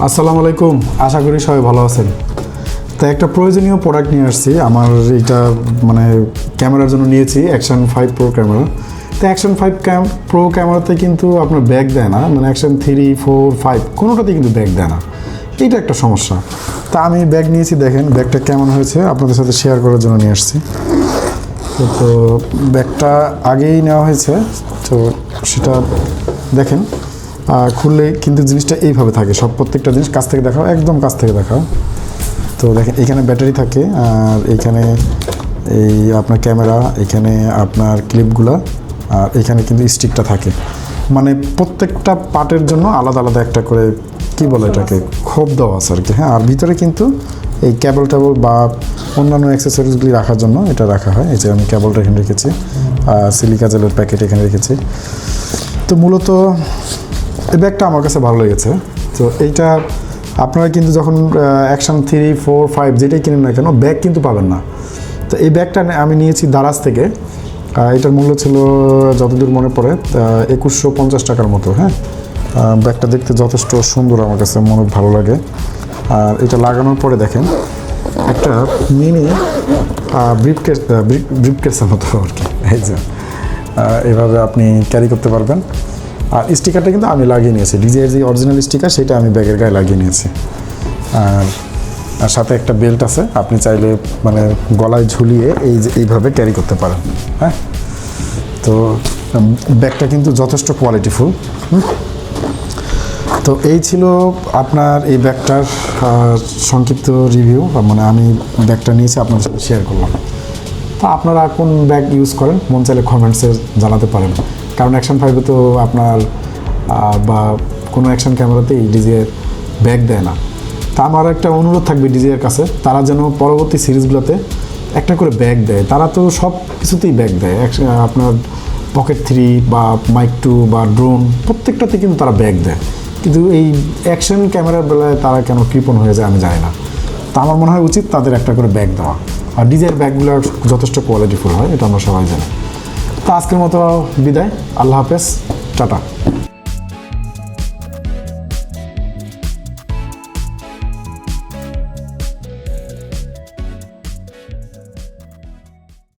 আসসালামু আলাইকুম, আশা করি সবাই ভালো আছেন। তো একটা প্রয়োজনীয় প্রোডাক্ট নিয়ে আসছি। আমার এটা মানে ক্যামেরার জন্য নিয়েছি অ্যাকশন 5 প্রো ক্যামেরা। তো অ্যাকশন 5 প্রো ক্যামেরাতে কিন্তু আপনার ব্যাক দেয় না, মানে অ্যাকশন 3, 4, 5 কোনোটাতেই কিন্তু ব্যাক দেয় না। এইটা একটা সমস্যা। তা আমি ব্যাগ নিয়েছি, দেখেন ব্যাগটা কেমন হয়েছে আপনাদের সাথে শেয়ার করার জন্য নিয়ে আসছি। তো ব্যাগটা আগেই নেওয়া হয়েছে, তো সেটা দেখেন খুললে কিন্তু জিনিসটা এইভাবে থাকে। সব প্রত্যেকটা জিনিস কাছ থেকে দেখাও, একদম কাছ থেকে দেখাও। তো দেখেন এখানে ব্যাটারি থাকে, আর এখানে এই আপনার ক্যামেরা, এখানে আপনার ক্লিপগুলো, আর এখানে কিন্তু স্টিকটা থাকে। মানে প্রত্যেকটা পার্টের জন্য আলাদা আলাদা একটা করে কি বলে এটাকে খোপ দেওয়া আছে আর কি। হ্যাঁ, আর ভিতরে কিন্তু এই কেবল টেবল বা অন্যান্য অ্যাক্সেসরিজগুলি রাখার জন্য এটা রাখা হয়। এই যে আমি কেবলটা এখানে রেখেছি, সিলিকা জেলের প্যাকেট এখানে রেখেছি। তো মূলত এই ব্যাগটা আমার কাছে ভালো লেগেছে। তো এইটা আপনারা কিন্তু যখন অ্যাকশন 3, 4, 5 যেটাই কিনেন না কেন ব্যাগ কিন্তু পাবেন না। তো এই ব্যাগটা আমি নিয়েছি দারাজ থেকে। এটার মূল্য ছিল যতদূর মনে পড়ে 2150 টাকার মতো। হ্যাঁ, ব্যাগটা দেখতে যথেষ্ট সুন্দর, আমার কাছে মনে ভালো লাগে। আর এটা লাগানোর পরে দেখেন একটা মিনি ব্রিফকেসের মতো আর কি। এই যে এভাবে আপনি ক্যারি করতে পারবেন। আর স্টিকারটা কিন্তু আমি লাগিয়ে নিয়েছি, ডিজিআই যে অরিজিনাল স্টিকার সেটা আমি ব্যাগের গায়ে লাগিয়ে নিয়েছি। আর সাথে একটা বেল্ট আছে, আপনি চাইলে মানে গলায় ঝুলিয়ে এই যে এইভাবে ক্যারি করতে পারেন। হ্যাঁ, তো ব্যাগটা কিন্তু যথেষ্ট কোয়ালিটিফুল। তো এই ছিল আপনার এই ব্যাগটার সংক্ষিপ্ত রিভিউ। মানে আমি ব্যাগটা নিয়েছি আপনাদের সাথে শেয়ার করলাম। তো আপনারা কোন ব্যাগ ইউজ করেন মন চাইলে কমেন্টসে জানাতে পারেন। কারণ অ্যাকশন 5-এ তো আপনার বা কোনো অ্যাকশন ক্যামেরাতেই ডিজিআইয়ের ব্যাগ দেয় না। তা আমার একটা অনুরোধ থাকবে ডিজিআইয়ের কাছে, তারা যেন পরবর্তী সিরিজগুলোতে একটা করে ব্যাগ দেয়। তারা তো সব কিছুতেই ব্যাগ দেয়, আপনার পকেট 3 বা মাইক 2 বা ড্রোন প্রত্যেকটাতে কিন্তু তারা ব্যাগ দেয়। কিন্তু এই অ্যাকশন ক্যামেরার বেলায় তারা কেন কৃপণ হয়ে যায় আমি জানি না। তা আমার মনে হয় উচিত তাদের একটা করে ব্যাগ দেওয়া। আর ডিজাইয়ের ব্যাগগুলো যথেষ্ট কোয়ালিটিফুল হয়, এটা আমরা সবাই জানি। তো আজকের মতো বিদায়, আল্লাহ হাফেজ, টাটা।